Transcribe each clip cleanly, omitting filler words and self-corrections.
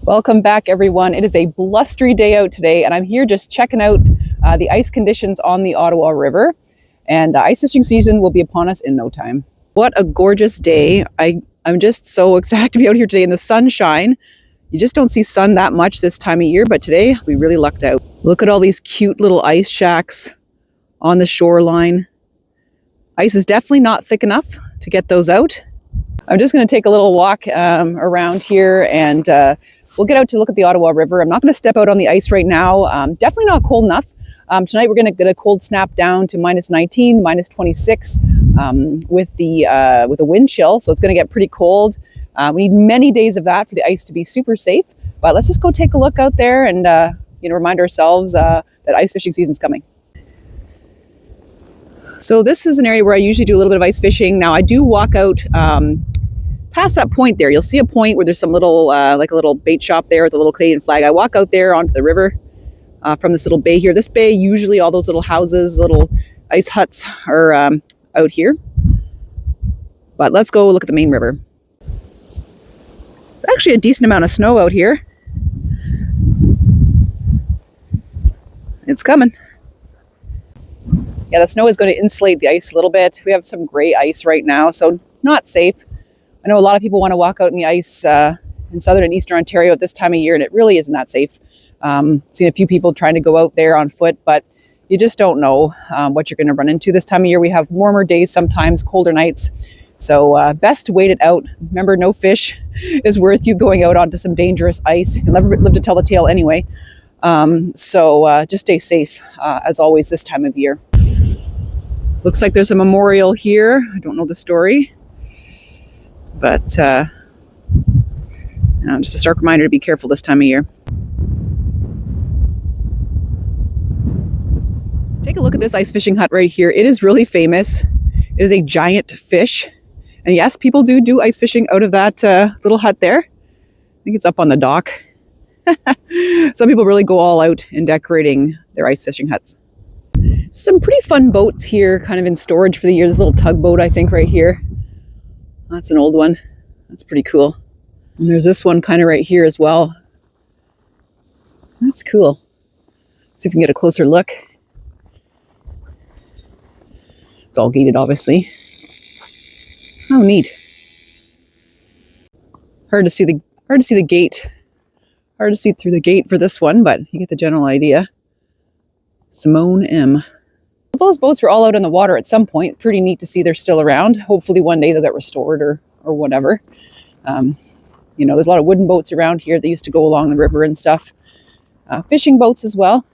Welcome back, everyone. It is a blustery day out today, and I'm here just checking out the ice conditions on the Ottawa River. And ice fishing season will be upon us in no time. What a gorgeous day. I'm just so excited to be out here today in the sunshine. You just don't see sun that much this time of year, but today we really lucked out. Look at all these cute little ice shacks on the shoreline. Ice is definitely not thick enough to get those out. I'm just going to take a little walk around here, and we'll get out to look at the Ottawa River. I'm not going to step out on the ice right now. Definitely not cold enough. Tonight we're going to get a cold snap down to minus 19, minus 26 with a wind chill. So it's going to get pretty cold. We need many days of that for the ice to be super safe. But let's just go take a look out there and remind ourselves that ice fishing season's coming. So this is an area where I usually do a little bit of ice fishing. Now I do walk out past that point there. You'll see a point where there's some little, like a little bait shop there with a little Canadian flag. I walk out there onto the river from this little bay here. This bay, usually all those little houses, little ice huts are out here. But let's go look at the main river. There's actually a decent amount of snow out here. It's coming. Yeah, the snow is going to insulate the ice a little bit. We have some gray ice right now, so not safe. I know a lot of people want to walk out in the ice in southern and eastern Ontario at this time of year, and it really isn't that safe. Seen a few people trying to go out there on foot, but you just don't know what you're going to run into this time of year. We have warmer days sometimes, colder nights. So best to wait it out. Remember, no fish is worth you going out onto some dangerous ice. You'll never live to tell the tale anyway. So just stay safe, as always, this time of year. Looks like there's a memorial here. I don't know the story. But just a stark reminder to be careful this time of year. Take a look at this ice fishing hut right here. It is really famous. It is a giant fish. And yes, people do ice fishing out of that little hut there. I think it's up on the dock. Some people really go all out in decorating their ice fishing huts. Some pretty fun boats here, kind of in storage for the year. This little tugboat, I think, right here. That's an old one. That's pretty cool. And there's this one kind of right here as well. That's cool. Let's see if we can get a closer look. It's all gated, obviously. Oh, neat. Hard to see the gate. Hard to see through the gate for this one, but you get the general idea. Simone M. Those boats were all out on the water at some point. Pretty neat to see they're still around. Hopefully one day they'll get restored or whatever. There's a lot of wooden boats around here that used to go along the river and stuff. Fishing boats as well.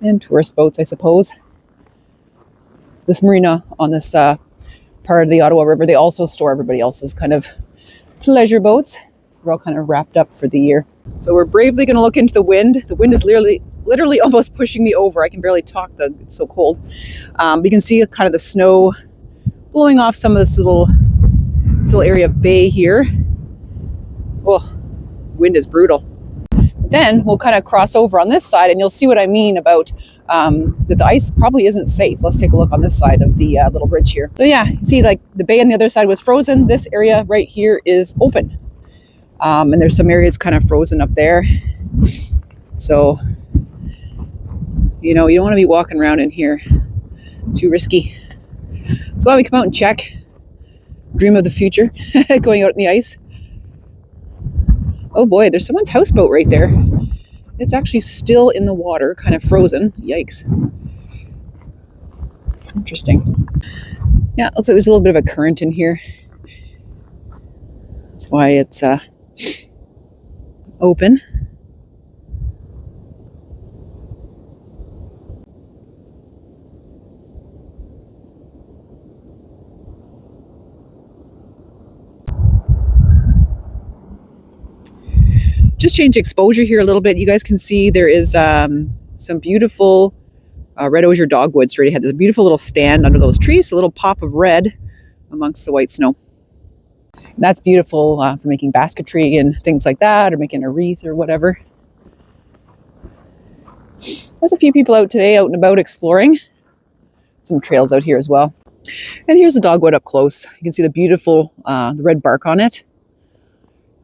And tourist boats, I suppose. This marina on this part of the Ottawa River, they also store everybody else's kind of pleasure boats. We're all kind of wrapped up for the year. So we're bravely going to look into the wind. The wind is literally almost pushing me over. I can barely talk, it's so cold. You can see kind of the snow blowing off some of this little area of bay here. Oh, wind is brutal. Then we'll kind of cross over on this side and you'll see what I mean about that the ice probably isn't safe. Let's take a look on this side of the little bridge here. So yeah, you see like the bay on the other side was frozen. This area right here is open. And there's some areas kind of frozen up there. So, you don't want to be walking around in here. Too risky. That's why we come out and check. Dream of the future, going out in the ice. Oh boy, there's someone's houseboat right there. It's actually still in the water, kind of frozen. Yikes. Interesting. Yeah, it looks like there's a little bit of a current in here. That's why it's open. Just change exposure here a little bit. You guys can see there is some beautiful red osier dogwood straight ahead. There's a beautiful little stand under those trees, a little pop of red amongst the white snow. And that's beautiful for making basketry and things like that, or making a wreath or whatever. There's a few people out today, out and about exploring. Some trails out here as well. And here's the dogwood up close. You can see the beautiful the red bark on it.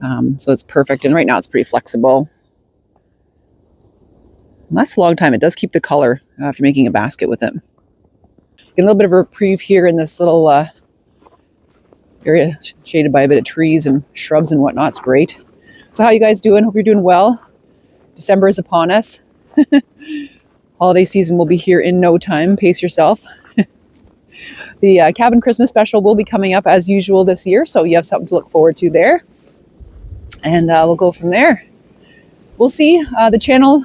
So it's perfect. And right now it's pretty flexible. And that's a long time. It does keep the color if you're making a basket with it. Get a little bit of a reprieve here in this little area shaded by a bit of trees and shrubs and whatnot. It's great. So how you guys doing? Hope you're doing well. December is upon us. Holiday season will be here in no time. Pace yourself. The Cabin Christmas special will be coming up as usual this year, so you have something to look forward to there. And we'll go from there. We'll see. The channel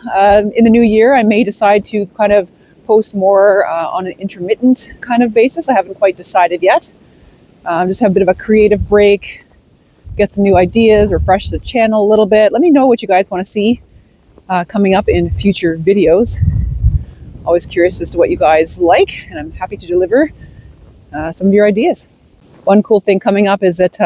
in the new year, I may decide to kind of post more on an intermittent kind of basis. I haven't quite decided yet. Just have a bit of a creative break, get some new ideas, refresh the channel a little bit. Let me know what you guys want to see coming up in future videos. Always curious as to what you guys like, and I'm happy to deliver some of your ideas. One cool thing coming up is that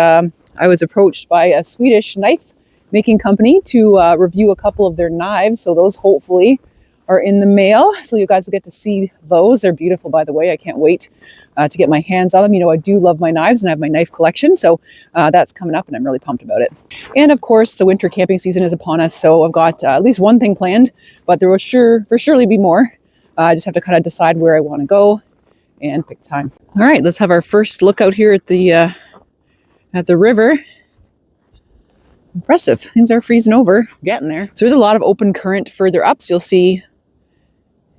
I was approached by a Swedish knife making company to review a couple of their knives. So those hopefully are in the mail. So you guys will get to see those. They're beautiful, by the way. I can't wait to get my hands on them. You know, I do love my knives and I have my knife collection. So that's coming up and I'm really pumped about it. And of course, the winter camping season is upon us. So I've got at least one thing planned, but there will surely be more. I just have to kind of decide where I want to go and pick time. All right, let's have our first look out here at the river. Impressive. Things are freezing over. Getting there. So there's a lot of open current further up. So you'll see,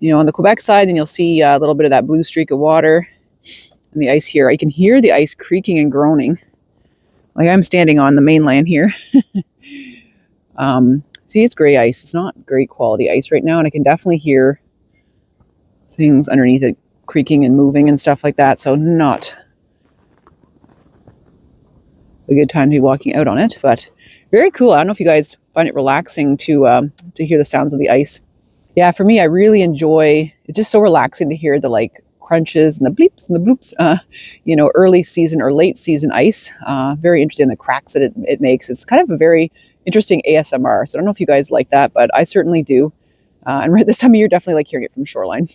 you know, on the Quebec side, and you'll see a little bit of that blue streak of water and the ice here. I can hear the ice creaking and groaning. Like I'm standing on the mainland here. See, it's gray ice. It's not great quality ice right now, and I can definitely hear things underneath it creaking and moving and stuff like that. So not a good time to be walking out on it, but very cool. I don't know if you guys find it relaxing to hear the sounds of the ice. Yeah, for me, I really enjoy. It's just so relaxing to hear the like crunches and the bleeps and the bloops. You know, early season or late season ice. Very interesting in the cracks that it makes. It's kind of a very interesting ASMR. So I don't know if you guys like that, but I certainly do. And right this time of year, definitely like hearing it from Shoreline.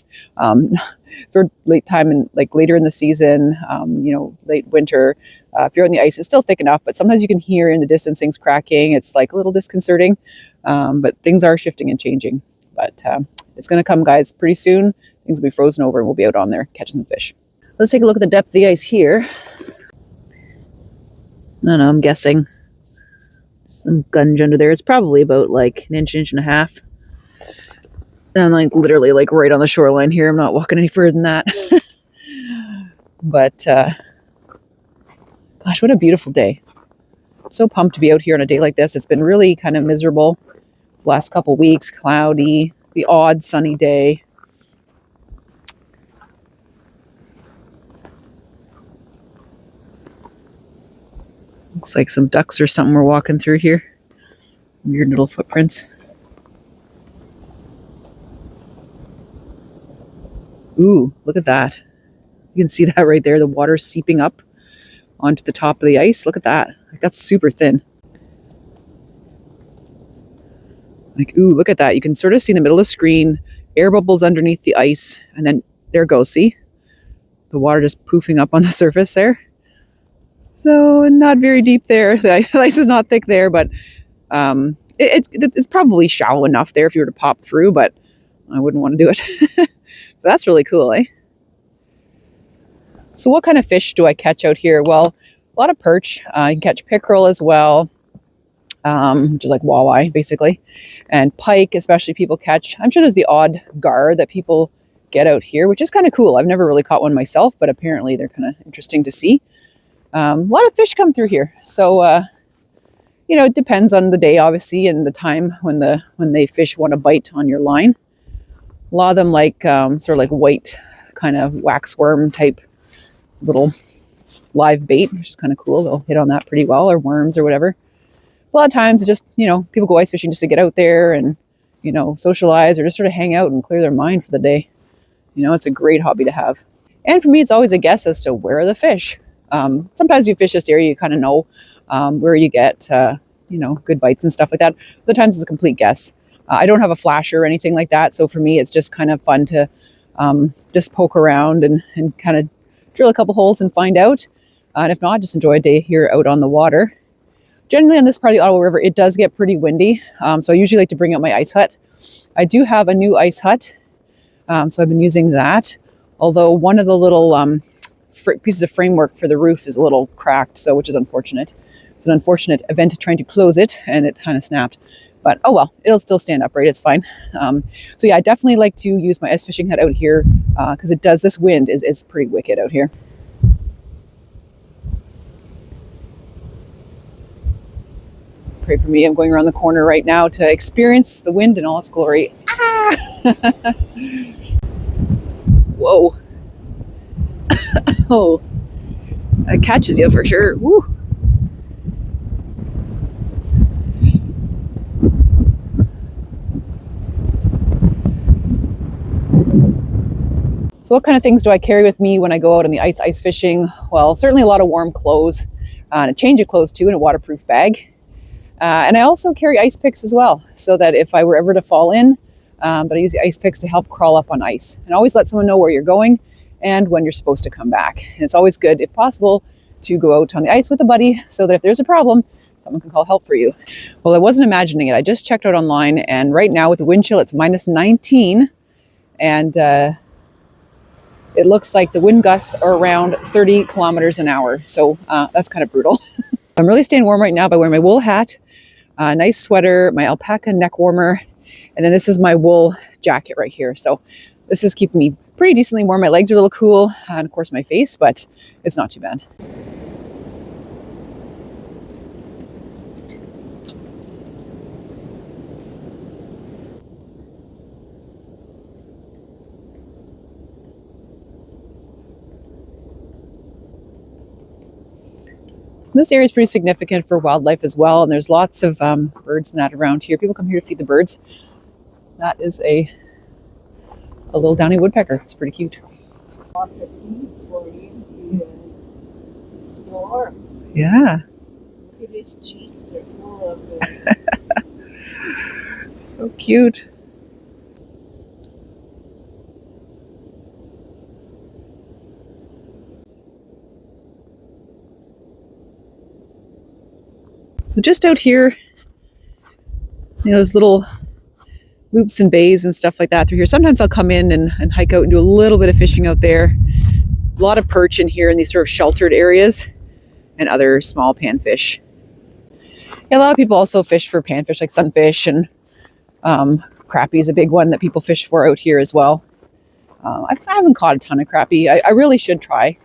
For late time and like later in the season, you know, late winter, if you're on the ice, it's still thick enough, but sometimes you can hear in the distance things cracking. It's like a little disconcerting, but things are shifting and changing. But it's going to come, guys, pretty soon. Things will be frozen over and we'll be out on there catching some fish. Let's take a look at the depth of the ice here. I don't know, I'm guessing some gunge under there. It's probably about like an inch and a half. And like literally like right on the shoreline here. I'm not walking any further than that. But gosh, what a beautiful day. I'm so pumped to be out here on a day like this. It's been really kind of miserable the last couple weeks, cloudy, the odd sunny day. Looks like some ducks or something we're walking through here. Weird little footprints. Ooh, look at that. You can see that right there. The water seeping up onto the top of the ice. Look at that. Like, that's super thin. Like, ooh, look at that. You can sort of see in the middle of the screen, air bubbles underneath the ice. And then there it goes. See? The water just poofing up on the surface there. So not very deep there. The ice is not thick there, but it's probably shallow enough there if you were to pop through, but I wouldn't want to do it. But that's really cool, eh? So what kind of fish do I catch out here? Well, a lot of perch. You can catch pickerel as well, which is like walleye, basically. And pike, especially, people catch. I'm sure there's the odd gar that people get out here, which is kind of cool. I've never really caught one myself, but apparently they're kind of interesting to see. A lot of fish come through here. So, you know, it depends on the day, obviously, and the time when they fish want to bite on your line. A lot of them like sort of like white kind of waxworm type little live bait, which is kind of cool. They'll hit on that pretty well, or worms or whatever. A lot of times it's just, you know, people go ice fishing just to get out there and, you know, socialize or just sort of hang out and clear their mind for the day. You know, it's a great hobby to have. And for me, it's always a guess as to where are the fish. Sometimes you fish this area, you kind of know where you get, you know, good bites and stuff like that. Other times it's a complete guess. I don't have a flasher or anything like that. So for me, it's just kind of fun to just poke around and kind of drill a couple holes and find out. And if not, just enjoy a day here out on the water. Generally on this part of the Ottawa River, it does get pretty windy. So I usually like to bring out my ice hut. I do have a new ice hut. So I've been using that. Although one of the little pieces of framework for the roof is a little cracked, so which is unfortunate. It's an unfortunate event trying to close it, and it kind of snapped. But oh well, it'll still stand upright. It's fine. So yeah, I definitely like to use my ice fishing hut out here because it does. This wind is pretty wicked out here. Pray for me. I'm going around the corner right now to experience the wind in all its glory. Ah! Whoa. Oh, that catches you for sure. Woo. So what kind of things do I carry with me when I go out on the ice fishing? Well, certainly a lot of warm clothes, and a change of clothes too, in a waterproof bag. And I also carry ice picks as well, so that if I were ever to fall in, but I use the ice picks to help crawl up on ice. And always let someone know where you're going and when you're supposed to come back. And it's always good, if possible, to go out on the ice with a buddy so that if there's a problem, someone can call help for you. Well, I wasn't imagining it. I just checked out online, and right now with the wind chill, it's minus 19. And it looks like the wind gusts are around 30 kilometers an hour. So that's kind of brutal. I'm really staying warm right now by wearing my wool hat, a nice sweater, my alpaca neck warmer, and then this is my wool jacket right here. So this is keeping me pretty decently warm. My legs are a little cool, and of course my face, but it's not too bad. This area is pretty significant for wildlife as well, and there's lots of birds and that around here. People come here to feed the birds. That is a little downy woodpecker. It's pretty cute. Lots of seeds for you in the store. Yeah. Look at his cheeks, they're full of So cute. So just out here, those little loops and bays and stuff like that through here. Sometimes I'll come in and hike out and do a little bit of fishing out there. A lot of perch in here in these sort of sheltered areas, and other small panfish. Yeah, a lot of people also fish for panfish, like sunfish, and crappie is a big one that people fish for out here as well. I haven't caught a ton of crappie. I really should try.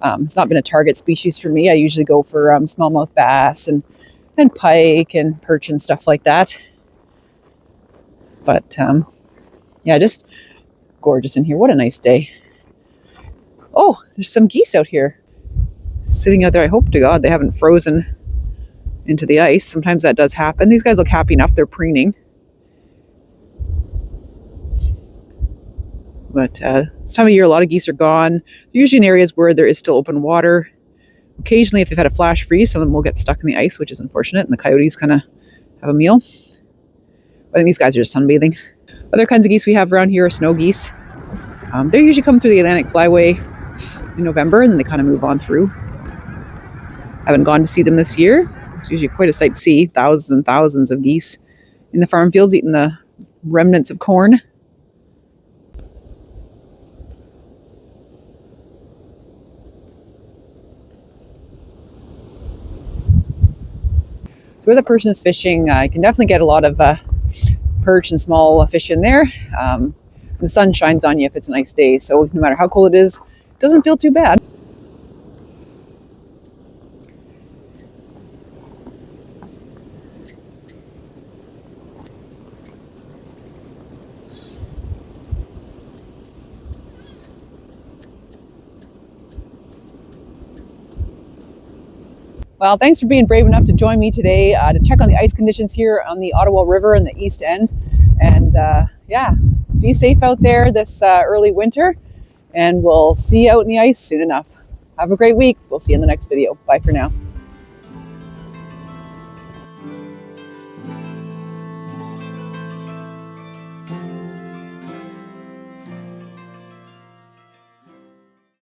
It's not been a target species for me. I usually go for smallmouth bass and pike and perch and stuff like that. But yeah, just gorgeous in here. What a nice day. Oh, there's some geese out here sitting out there. I hope to God they haven't frozen into the ice. Sometimes that does happen. These guys look happy enough. They're preening. But this time of year, a lot of geese are gone. They're usually in areas where there is still open water. Occasionally, if they've had a flash freeze, some of them will get stuck in the ice, which is unfortunate, and the coyotes kind of have a meal. I think these guys are just sunbathing. Other kinds of geese we have around here are snow geese. They usually come through the Atlantic Flyway in November, and then they kind of move on through. I haven't gone to see them this year. It's usually quite a sight to see. Thousands and thousands of geese in the farm fields eating the remnants of corn. So where the person is fishing, I can definitely get a lot of perch and small fish in there. And the sun shines on you if it's a nice day. So no matter how cold it is, it doesn't feel too bad. Well, thanks for being brave enough to join me today to check on the ice conditions here on the Ottawa River in the East End. And yeah, be safe out there this early winter, and we'll see you out in the ice soon enough. Have a great week. We'll see you in the next video. Bye for now.